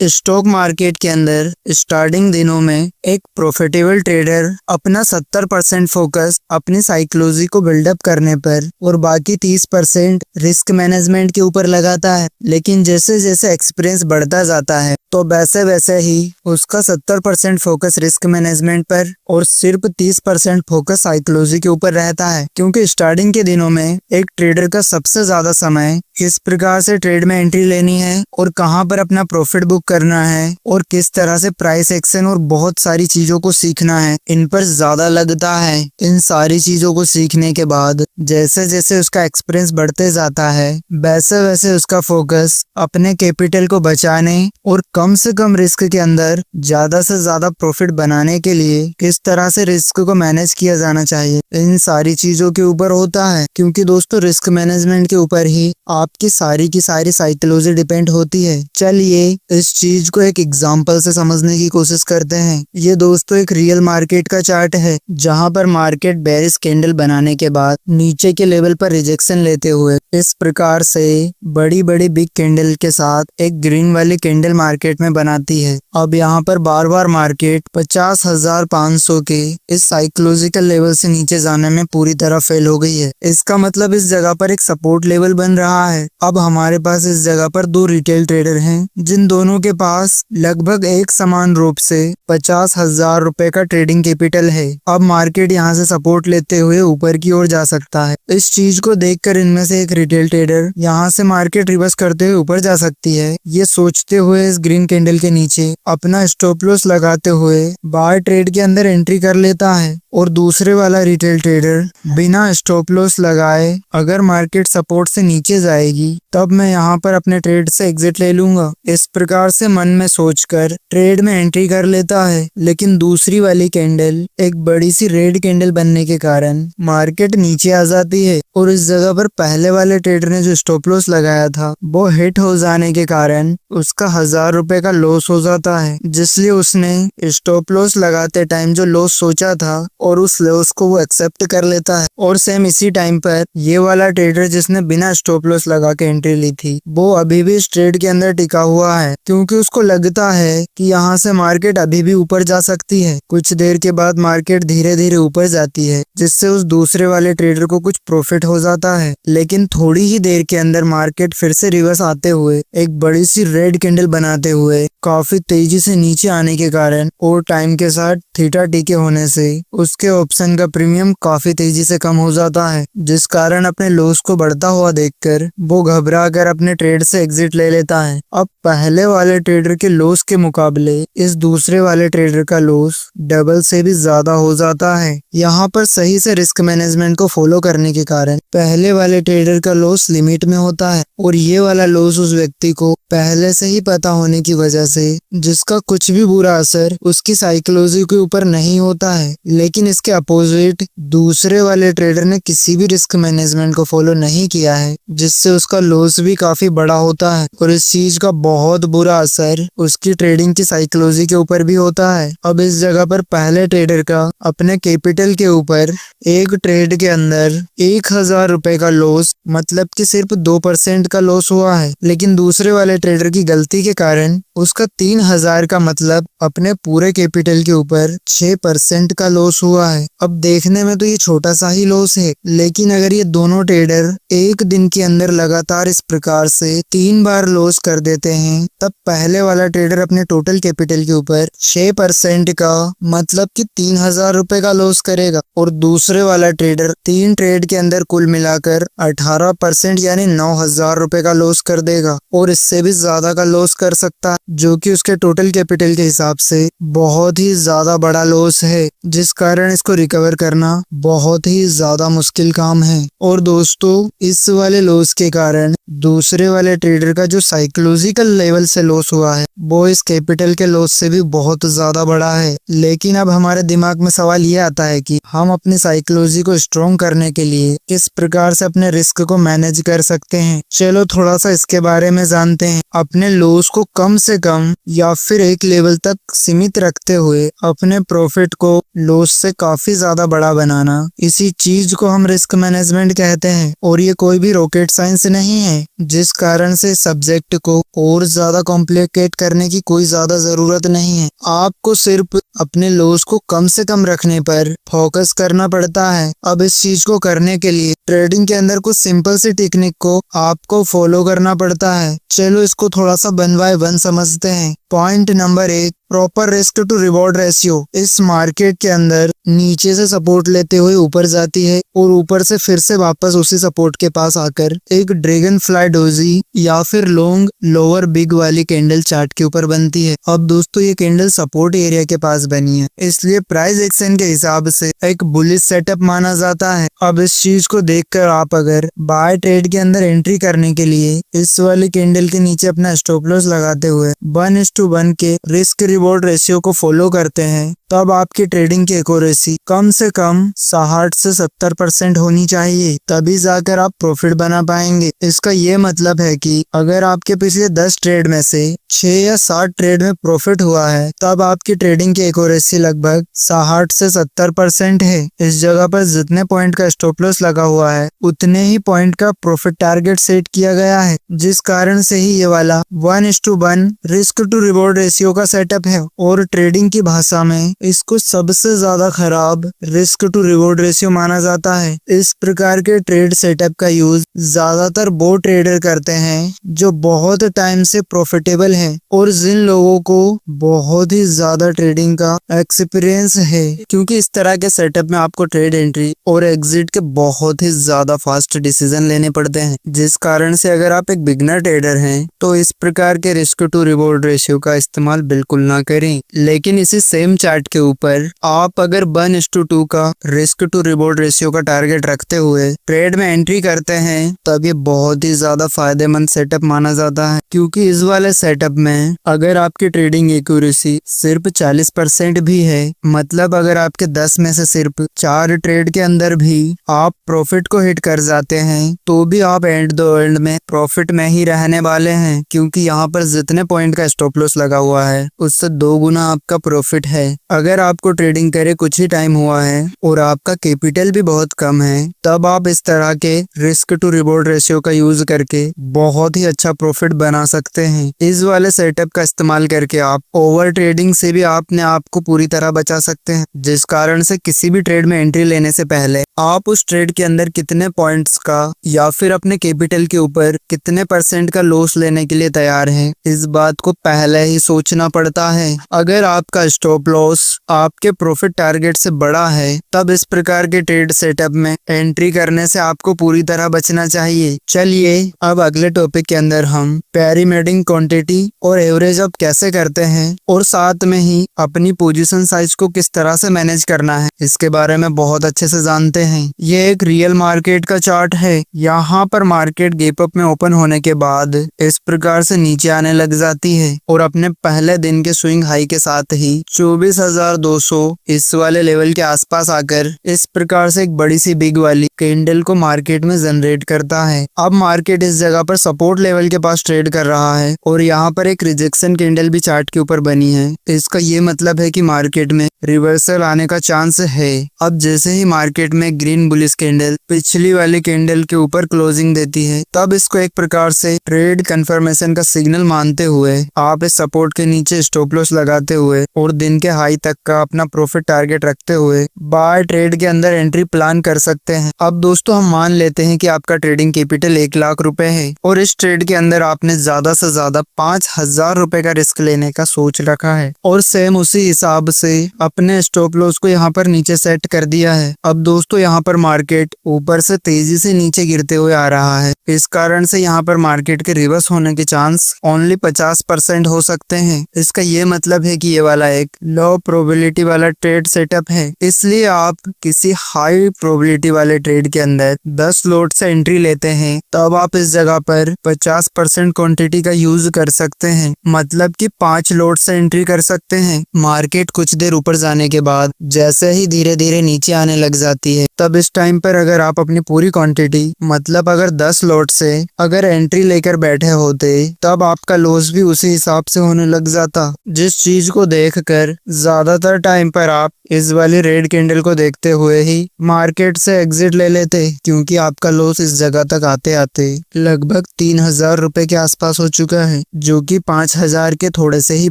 Stock market के अंदर starting दिनों में एक प्रॉफिटेबल ट्रेडर अपना 70% फोकस अपनी साइकोलॉजी को बिल्डअप करने पर और बाकी 30% रिस्क मैनेजमेंट के ऊपर लगाता है। लेकिन जैसे जैसे एक्सपीरियंस बढ़ता जाता है तो वैसे वैसे ही उसका 70% फोकस रिस्क मैनेजमेंट पर और सिर्फ 30% फोकस साइकोलॉजी के ऊपर रहता है। क्योंकि स्टार्टिंग के दिनों में एक ट्रेडर का सबसे ज्यादा समय किस प्रकार से ट्रेड में एंट्री लेनी है और कहां पर अपना प्रॉफिट बुक करना है और किस तरह से प्राइस एक्शन और बहुत सारी चीजों को सीखना है, इन पर ज्यादा लगता है। इन सारी चीजों को सीखने के बाद जैसे जैसे उसका एक्सपीरियंस बढ़ते जाता है वैसे वैसे उसका फोकस अपने कैपिटल को बचाने और कम से कम रिस्क के अंदर ज्यादा से ज्यादा प्रॉफिट बनाने के लिए किस तरह से रिस्क को मैनेज किया जाना चाहिए, इन सारी चीजों के ऊपर होता है। क्योंकि दोस्तों रिस्क मैनेजमेंट के ऊपर ही आपकी सारी की सारी साइकोलॉजी डिपेंड होती है। चलिए इस चीज को एक एग्जांपल से समझने की कोशिश करते हैं। ये दोस्तों एक रियल मार्केट का चार्ट है जहां पर मार्केट बेरिश कैंडल बनाने के बाद नीचे के लेवल पर रिजेक्शन लेते हुए इस प्रकार से बड़ी बड़ी बिग कैंडल के साथ एक ग्रीन वाली कैंडल मार्केट में बनाती है। अब यहाँ पर बार बार मार्केट 50,500 के इस साइकोलॉजिकल लेवल से नीचे जाने में पूरी तरह फेल हो गई है। इसका मतलब इस जगह पर एक सपोर्ट लेवल बन रहा है। अब हमारे पास इस जगह पर दो रिटेल ट्रेडर हैं जिन दोनों के पास लगभग एक समान रूप से 50,000 रुपए का ट्रेडिंग कैपिटल है। अब मार्केट यहाँ से सपोर्ट लेते हुए ऊपर की ओर जा सकता है। इस चीज को देखकर इनमें से एक रिटेल ट्रेडर यहाँ से मार्केट रिवर्स करते हुए ऊपर जा सकती है। ये सोचते हुए इस ग्रीन कैंडल के नीचे अपना स्टॉप लॉस लगाते हुए बाय ट्रेड के अंदर एंट्री कर लेता है और दूसरे वाला रिटेल ट्रेडर बिना स्टॉप लॉस लगाए अगर मार्केट सपोर्ट से नीचे जाएगी तब मैं यहाँ पर अपने ट्रेड से एग्जिट ले लूंगा, इस प्रकार से मन में सोचकर ट्रेड में एंट्री कर लेता है। लेकिन दूसरी वाली कैंडल एक बड़ी सी रेड कैंडल बनने के कारण मार्केट नीचे आ जाती है और इस जगह पर पहले वाले ट्रेडर ने जो स्टॉप लॉस लगाया था वो हिट हो जाने के कारण उसका 1,000 रुपए का लॉस हो जाता है, जिसलिए उसने स्टॉप लॉस लगाते टाइम जो लॉस सोचा था और उस लॉस को वो एक्सेप्ट कर लेता है। और सेम इसी टाइम पर ये वाला ट्रेडर जिसने बिना स्टॉप लॉस लगा के एंट्री ली थी वो अभी भी इस ट्रेड के अंदर टिका हुआ है, क्योंकि उसको लगता है कि यहाँ से मार्केट अभी भी ऊपर जा सकती है। कुछ देर के बाद मार्केट धीरे धीरे ऊपर जाती है जिससे उस दूसरे वाले ट्रेडर को कुछ प्रॉफिट हो जाता है। लेकिन थोड़ी ही देर के अंदर मार्केट फिर से रिवर्स आते हुए एक बड़ी सी रेड कैंडल बनाते हुए काफी तेजी से नीचे आने के कारण और टाइम के साथ थीटा टी के होने से उसके ऑप्शन का प्रीमियम काफी तेजी से कम हो जाता है, जिस कारण अपने लॉस को बढ़ता हुआ देखकर वो घबरा कर अपने ट्रेड से एग्जिट ले लेता है। अब पहले वाले ट्रेडर के लॉस के मुकाबले इस दूसरे वाले ट्रेडर का लॉस डबल से भी ज्यादा हो जाता है। यहाँ पर सही से रिस्क मैनेजमेंट को फॉलो करने के कारण पहले वाले ट्रेडर का लॉस लिमिट में होता है और ये वाला लॉस उस व्यक्ति को पहले से ही पता होने की वजह से जिसका कुछ भी बुरा असर उसकी साइकोलॉजी के ऊपर नहीं होता है। लेकिन इसके अपोजिट दूसरे वाले ट्रेडर ने किसी भी रिस्क मैनेजमेंट को फॉलो नहीं किया है जिससे उसका लॉस भी काफी बड़ा होता है और इस चीज का बहुत बुरा असर उसकी ट्रेडिंग की साइकोलॉजी के ऊपर भी होता है। अब इस जगह पर पहले ट्रेडर का अपने कैपिटल के ऊपर एक ट्रेड के अंदर 1,000 रुपए का लॉस मतलब कि सिर्फ 2% का लॉस हुआ है। लेकिन दूसरे वाले ट्रेडर की गलती के कारण उसका 3,000 का मतलब अपने पूरे कैपिटल के ऊपर 6% का लॉस हुआ है। अब देखने में तो ये छोटा सा ही लॉस है, लेकिन अगर ये दोनों ट्रेडर एक दिन के अंदर लगातार इस प्रकार से 3 बार लॉस कर देते हैं तब पहले वाला ट्रेडर अपने टोटल कैपिटल के ऊपर 6% का मतलब कि 3,000 रुपए का लॉस करेगा और दूसरे वाला ट्रेडर 3 ट्रेड के अंदर कुल मिलाकर 18% यानी 9,000 रुपए का लॉस कर देगा और इससे भी ज्यादा का लॉस कर सकता है, जो कि उसके टोटल कैपिटल के हिसाब से बहुत ही ज्यादा बड़ा लॉस है, जिस कारण इसको रिकवर करना बहुत ही ज्यादा मुश्किल काम है। और दोस्तों इस वाले लॉस के कारण दूसरे वाले ट्रेडर का जो साइकोलॉजिकल लेवल से लॉस हुआ है वो इस कैपिटल के लॉस से भी बहुत ज्यादा बड़ा है। लेकिन अब हमारे दिमाग में सवाल ये आता है कि हम अपनी साइकोलॉजी को स्ट्रॉन्ग करने के लिए किस प्रकार से अपने रिस्क को मैनेज कर सकते हैं। चलो थोड़ा सा इसके बारे में जानते हैं। अपने लॉस को कम से कम कम या फिर एक लेवल तक सीमित रखते हुए अपने प्रॉफिट को लॉस से काफी ज्यादा बड़ा बनाना, इसी चीज को हम रिस्क मैनेजमेंट कहते हैं। और ये कोई भी रॉकेट साइंस नहीं है, जिस कारण से सब्जेक्ट को और ज्यादा कॉम्प्लिकेट करने की कोई ज्यादा जरूरत नहीं है। आपको सिर्फ अपने लॉस को कम से कम रखने पर फोकस करना पड़ता है। अब इस चीज को करने के लिए ट्रेडिंग के अंदर कुछ सिंपल सी टेक्निक को आपको फॉलो करना पड़ता है। चलो इसको थोड़ा सा 1 बाय 1 समझते हैं। Point number 1, proper risk to reward ratio. इस मार्केट के अंदर नीचे से सपोर्ट लेते हुए ऊपर जाती है और ऊपर से फिर से वापस उसी सपोर्ट के पास आकर एक ड्रैगन फ्लाई डोजी या फिर लॉन्ग लोअर बिग वाली कैंडल चार्ट के ऊपर बनती है। अब दोस्तों ये कैंडल सपोर्ट एरिया के पास बनी है, इसलिए प्राइस एक्शन के हिसाब से एक बुलिश सेटअप माना जाता है। अब इस चीज को देखकर आप अगर बाय ट्रेड के अंदर एंट्री करने के लिए इस वाली कैंडल के नीचे अपना स्टॉप लॉस लगाते हुए 1:1 के रिस्क रिवॉर्ड रेशियो को फॉलो करते हैं, तब आपकी ट्रेडिंग की एक्यूरेसी कम से कम 60 से 70% होनी चाहिए, तभी जाकर आप प्रॉफिट बना पाएंगे। इसका ये मतलब है कि अगर आपके पिछले 10 ट्रेड में से 6 या 7 ट्रेड में प्रॉफिट हुआ है, तब आपकी ट्रेडिंग की एक्यूरेसी लगभग 60 से 70% है। इस जगह पर जितने पॉइंट का स्टॉप लॉस लगा हुआ है, उतने ही पॉइंट का प्रॉफिट टारगेट सेट किया गया है, जिस कारण से ही ये वाला 1:1 रिस्क टू रिवॉर्ड रेशियो का सेटअप है। और ट्रेडिंग की भाषा में इसको सबसे ज्यादा खराब रिस्क टू रिवॉर्ड रेशियो माना जाता है। इस प्रकार के ट्रेड सेटअप का यूज ज्यादातर वो ट्रेडर करते हैं जो बहुत टाइम से प्रॉफिटेबल है और जिन लोगों को बहुत ही ज्यादा ट्रेडिंग का एक्सपीरियंस है, क्योंकि इस तरह के सेटअप में आपको ट्रेड एंट्री और एग्जिट के बहुत ही ज्यादा फास्ट डिसीजन लेने पड़ते हैं, जिस कारण से अगर आप एक बिगनर ट्रेडर हैं तो इस प्रकार के रिस्क टू रिवॉर्ड रेशियो का इस्तेमाल बिल्कुल ना करें। लेकिन इसी सेम चार्ट के ऊपर आप अगर 1:2 का रिस्क टू रिवॉर्ड रेशियो का टारगेट रखते हुए ट्रेड में एंट्री करते हैं, तब ये बहुत ही ज्यादा फायदेमंद सेटअप माना जाता है, क्योंकि इस वाले सेटअप में अगर आपकी ट्रेडिंग एक्यूरेसी सिर्फ 40% भी है, मतलब अगर आपके 10 में से सिर्फ 4 ट्रेड के अंदर भी आप प्रॉफिट को हिट कर जाते हैं, तो भी आप एंड में प्रॉफिट में ही रहने वाले हैं, क्योंकि यहाँ पर जितने पॉइंट का स्टॉप लॉस लगा हुआ है उससे 2 गुना आपका प्रॉफिट है। अगर आपको ट्रेडिंग करे कुछ ही टाइम हुआ है और आपका कैपिटल भी बहुत कम है, तब आप इस तरह के रिस्क टू रिवॉर्ड रेशियो का यूज करके बहुत ही अच्छा प्रॉफिट बना सकते हैं। इस वाले सेटअप का इस्तेमाल करके आप ओवर ट्रेडिंग से भी अपने आप को पूरी तरह बचा सकते हैं, जिस कारण से किसी भी ट्रेड में एंट्री लेने से पहले आप उस ट्रेड के अंदर कितने पॉइंट्स का या फिर अपने कैपिटल के ऊपर कितने % का लॉस लेने के लिए तैयार हैं, इस बात को पहले ही सोचना पड़ता है। अगर आपका स्टॉप लॉस आपके प्रॉफिट टारगेट से बड़ा है, तब इस प्रकार के ट्रेड सेटअप में एंट्री करने से आपको पूरी तरह बचना चाहिए। चलिए अब अगले टॉपिक के अंदर हम पैरामीडिंग क्वांटिटी और एवरेज अप कैसे करते हैं और साथ में ही अपनी पोजीशन साइज को किस तरह से मैनेज करना है, इसके बारे में बहुत अच्छे से जानते हैं। ये एक रियल मार्केट का चार्ट है। यहाँ पर मार्केट गैप अप में ओपन होने के बाद इस प्रकार से नीचे आने लग जाती है और अपने पहले दिन के स्विंग हाई के साथ ही 24,200 इस वाले लेवल के आसपास आकर इस प्रकार से एक बड़ी सी बिग वाली कैंडल को मार्केट में जनरेट करता है। अब मार्केट इस जगह पर सपोर्ट लेवल के पास ट्रेड कर रहा है और यहाँ पर एक रिजेक्शन कैंडल भी चार्ट के ऊपर बनी है। इसका ये मतलब है कि मार्केट में रिवर्सल आने का चांस है। अब जैसे ही मार्केट में ग्रीन बुलिश कैंडल पिछली वाली कैंडल के ऊपर क्लोजिंग देती है, तब इसको एक प्रकार से ट्रेड कंफर्मेशन का सिग्नल मानते हुए आप इस सपोर्ट के नीचे स्टॉप लॉस लगाते हुए और दिन के हाई तक का अपना प्रॉफिट टारगेट रखते हुए बाय ट्रेड के अंदर एंट्री प्लान कर सकते हैं। अब दोस्तों हम मान लेते हैं कि आपका ट्रेडिंग कैपिटल 1 लाख रुपए है और इस ट्रेड के अंदर आपने ज्यादा से ज्यादा 5,000 रुपए का रिस्क लेने का सोच रखा है और सेम उसी हिसाब से अपने स्टॉप लॉस को यहाँ पर नीचे सेट कर दिया है। अब दोस्तों यहाँ पर मार्केट ऊपर से तेजी से नीचे गिरते हुए आ रहा है, इस कारण से यहाँ पर मार्केट के रिवर्स होने के चांस ओनली 50% हो सकते हैं। इसका ये मतलब है कि ये वाला एक लो प्रोबेबिलिटी वाला ट्रेड सेटअप है, इसलिए आप किसी हाई प्रोबेबिलिटी वाले ट्रेड के अंदर 10 लॉट से एंट्री लेते हैं, तब आप इस जगह पर 50% क्वांटिटी का यूज कर सकते हैं, मतलब कि 5 लॉट से एंट्री कर सकते हैं। मार्केट कुछ देर ऊपर जाने के बाद जैसे ही धीरे धीरे नीचे आने लग जाती है, तब इस टाइम पर अगर आप अपनी पूरी क्वांटिटी मतलब अगर 10 लॉट से अगर एंट्री लेकर बैठे होते, तब आपका लॉस भी उसी उसी हिसाब से होने लग जाता, जिस चीज को देखकर ज्यादातर टाइम पर आप इस वाली रेड कैंडल को देखते हुए ही मार्केट से एग्जिट ले लेते, क्योंकि आपका लॉस इस जगह तक आते आते लगभग 3,000 रुपए के आसपास हो चुका है, जो कि 5,000 के थोड़े से ही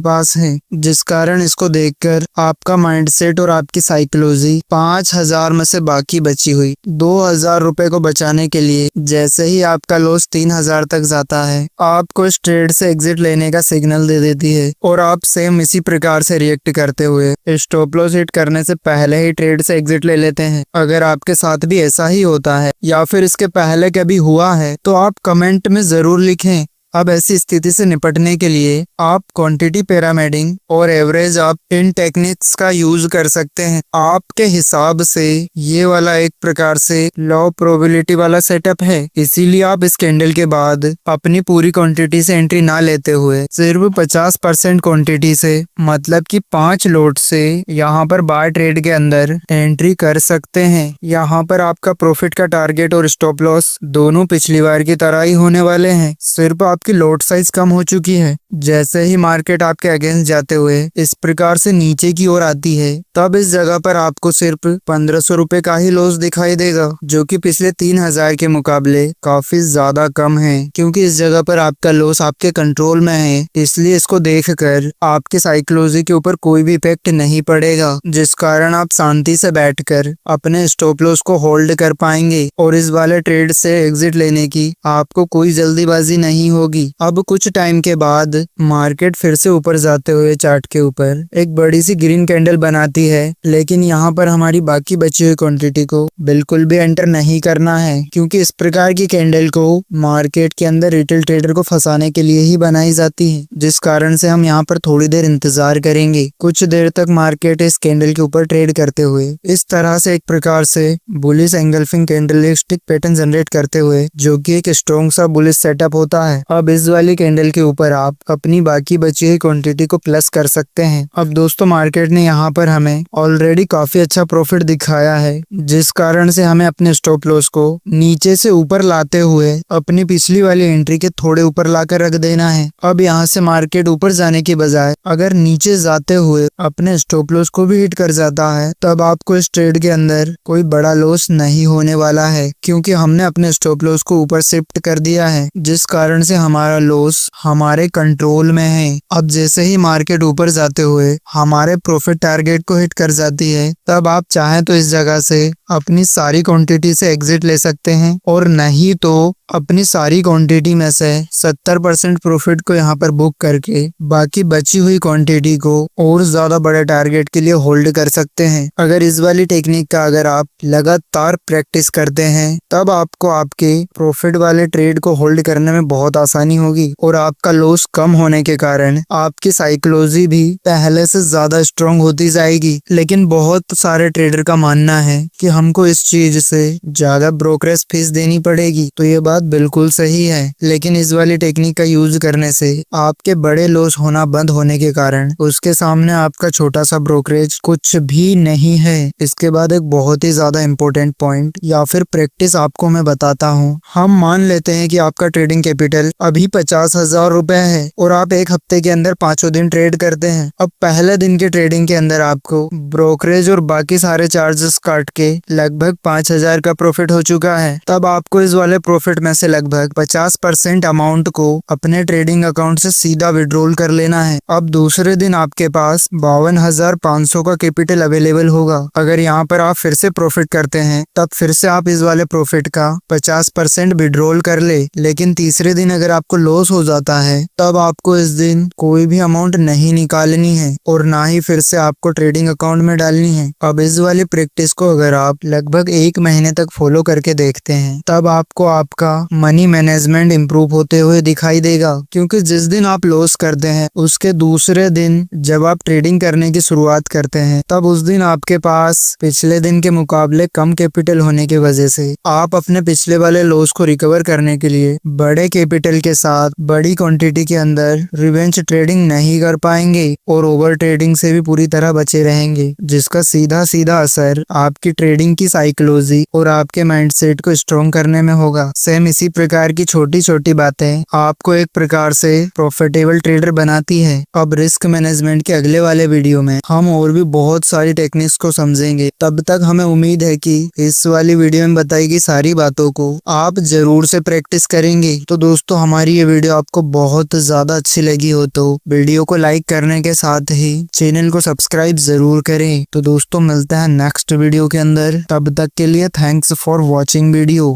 पास है, जिस कारण इसको देखकर आपका माइंडसेट और आपकी साइकोलॉजी 5,000 में से बाकी बची हुई 2,000 रुपए को बचाने के लिए जैसे ही आपका लॉस 3,000 तक जाता है, आपको इस ट्रेड से एग्जिट लेने का सिग्नल दे देती है और आप सेम इसी प्रकार से रिएक्ट करते हुए स्टॉप लॉस हिट करने से पहले ही ट्रेड से एग्जिट ले लेते हैं। अगर आपके साथ भी ऐसा ही होता है या फिर इसके पहले कभी हुआ है तो आप कमेंट में जरूर लिखें। अब ऐसी स्थिति से निपटने के लिए आप क्वांटिटी पिरामिडिंग और एवरेज आप इन टेक्निक्स का यूज कर सकते हैं। आपके हिसाब से ये वाला एक प्रकार से लो प्रोबेबिलिटी वाला सेटअप है, इसीलिए आप इस कैंडल के बाद अपनी पूरी क्वांटिटी से एंट्री ना लेते हुए सिर्फ 50% क्वांटिटी से मतलब कि 5 लॉट से यहाँ पर बाय ट्रेड के अंदर एंट्री कर सकते हैं। यहाँ पर आपका प्रॉफिट का टारगेट और स्टॉप लॉस दोनों पिछली बार की तरह ही होने वाले हैं, सिर्फ आपकी लॉट साइज कम हो चुकी है। जैसे ही मार्केट आपके अगेंस्ट जाते हुए इस प्रकार से नीचे की ओर आती है, तब इस जगह पर आपको सिर्फ 1,500 रुपए का ही लॉस दिखाई देगा, जो कि पिछले 3,000 के मुकाबले काफी ज्यादा कम है, क्योंकि इस जगह पर आपका लॉस आपके कंट्रोल में है। इसलिए इसको देखकर आपके साइकोलॉजी के ऊपर कोई भी इफेक्ट नहीं पड़ेगा, जिस कारण आप शांति से बैठकर अपने स्टॉप लॉस को होल्ड कर पाएंगे और इस वाले ट्रेड से एग्जिट लेने की आपको कोई जल्दीबाजी नहीं होगी। अब कुछ टाइम के बाद मार्केट फिर से ऊपर जाते हुए चार्ट के ऊपर एक बड़ी सी ग्रीन कैंडल बनाती है, लेकिन यहाँ पर हमारी बाकी बची हुई क्वांटिटी को बिल्कुल भी एंटर नहीं करना है, क्योंकि इस प्रकार की कैंडल को मार्केट के अंदर रिटेल ट्रेडर को फंसाने के लिए ही बनाई जाती है, जिस कारण से हम यहाँ पर थोड़ी देर इंतजार करेंगे। कुछ देर तक मार्केट इस कैंडल के ऊपर ट्रेड करते हुए इस तरह से एक प्रकार से bullish engulfing candlestick pattern generate करते हुए, जो कि एक स्ट्रॉन्ग सा बुलिश सेटअप होता है। अब इस वाली कैंडल के ऊपर आप अपनी बाकी बची हुई क्वांटिटी को प्लस कर सकते हैं। अब दोस्तों मार्केट ने यहाँ पर हमें ऑलरेडी काफी अच्छा प्रॉफिट दिखाया है, जिस कारण से हमें अपने स्टॉप लॉस को नीचे से ऊपर लाते हुए अपनी पिछली वाली एंट्री के थोड़े ऊपर लाकर रख देना है। अब यहाँ से मार्केट ऊपर जाने की बजाय अगर नीचे जाते हुए अपने स्टॉप लॉस को भी हिट कर जाता है, तब आपको इस ट्रेड के अंदर कोई बड़ा लॉस नहीं होने वाला है, क्योंकि हमने अपने स्टॉप लॉस को ऊपर शिफ्ट कर दिया है, जिस कारण से हमारा लॉस हमारे कंट्रोल में है। अब जैसे ही मार्केट ऊपर जाते हुए हमारे प्रॉफिट टारगेट को हिट कर जाती है, तब आप चाहें तो इस जगह से अपनी सारी क्वांटिटी से एग्जिट ले सकते हैं, और नहीं तो अपनी सारी क्वांटिटी में से 70% प्रॉफिट को यहाँ पर बुक करके बाकी बची हुई क्वांटिटी को और ज्यादा बड़े टारगेट के लिए होल्ड कर सकते हैं। अगर इस वाली टेक्निक का अगर आप लगातार प्रैक्टिस करते हैं, तब आपको आपके प्रॉफिट वाले ट्रेड को होल्ड करने में बहुत आसानी होगी और आपका लॉस कम होने के कारण आपकी साइकोलॉजी भी पहले से ज्यादा स्ट्रांग होती जाएगी। लेकिन बहुत सारे ट्रेडर का मानना है कि हमको इस चीज से ज्यादा ब्रोकरेज फीस देनी पड़ेगी, तो ये बात बिल्कुल सही है, लेकिन इस वाली टेक्निक का यूज करने से आपके बड़े लॉस होना बंद होने के कारण उसके सामने आपका छोटा सा ब्रोकरेज कुछ भी नहीं है। इसके बाद एक बहुत ही ज्यादा इम्पोर्टेंट पॉइंट या फिर प्रैक्टिस आपको मैं बताता हूँ। हम मान लेते हैं कि आपका ट्रेडिंग कैपिटल अभी 50,000 रुपए है और आप एक हफ्ते के अंदर 5 दिन ट्रेड करते हैं। अब पहले दिन के ट्रेडिंग के अंदर आपको ब्रोकरेज और बाकी सारे चार्जेस काट के लगभग 5,000 का प्रॉफिट हो चुका है। तब आपको इस वाले प्रॉफिट में से लगभग 50% अमाउंट को अपने ट्रेडिंग अकाउंट से सीधा विड्रॉल कर लेना है। अब दूसरे दिन आपके पास 52,500 का कैपिटल अवेलेबल होगा। अगर यहाँ पर आप फिर से प्रॉफिट करते हैं, तब फिर से आप इस वाले प्रॉफिट का 50% विड्रॉल कर ले। लेकिन तीसरे दिन अगर आपको लॉस हो जाता है, तब आपको इस दिन कोई भी अमाउंट नहीं निकालनी है और ना ही फिर से आपको ट्रेडिंग अकाउंट में डालनी है। अब इस वाली प्रैक्टिस को अगर आप लगभग 1 महीने तक फॉलो करके देखते हैं, तब आपको आपका मनी मैनेजमेंट इंप्रूव होते हुए दिखाई देगा, क्योंकि जिस दिन आप लॉस करते हैं उसके दूसरे दिन जब आप ट्रेडिंग करने की शुरुआत करते हैं, तब उस दिन आपके पास पिछले दिन के मुकाबले कम कैपिटल होने की वजह से आप अपने पिछले वाले लॉस को रिकवर करने के लिए बड़े कैपिटल के साथ बड़ी क्वांटिटी के अंदर रिवेंज ट्रेडिंग नहीं कर पाएंगे और ओवर ट्रेडिंग से भी पूरी तरह बचे रहेंगे, जिसका सीधा सीधा असर आपकी ट्रेडिंग की साइकोलॉजी और आपके माइंडसेट को स्ट्रॉन्ग करने में होगा। सेम इसी प्रकार की छोटी छोटी बातें आपको एक प्रकार से प्रॉफिटेबल ट्रेडर बनाती है। अब रिस्क मैनेजमेंट के अगले वाले वीडियो में हम और भी बहुत सारी टेक्निक्स को समझेंगे। तब तक हमें उम्मीद है कि इस वाली वीडियो में बताई गई सारी बातों को आप जरूर से प्रैक्टिस करेंगे। तो दोस्तों, हमारी ये वीडियो आपको बहुत ज्यादा अच्छी लगी हो तो वीडियो को लाइक करने के साथ ही चैनल को सब्सक्राइब जरूर करें। तो दोस्तों, मिलते हैं नेक्स्ट वीडियो के अंदर। तब तक के लिए थैंक्स फॉर वॉचिंग वीडियो।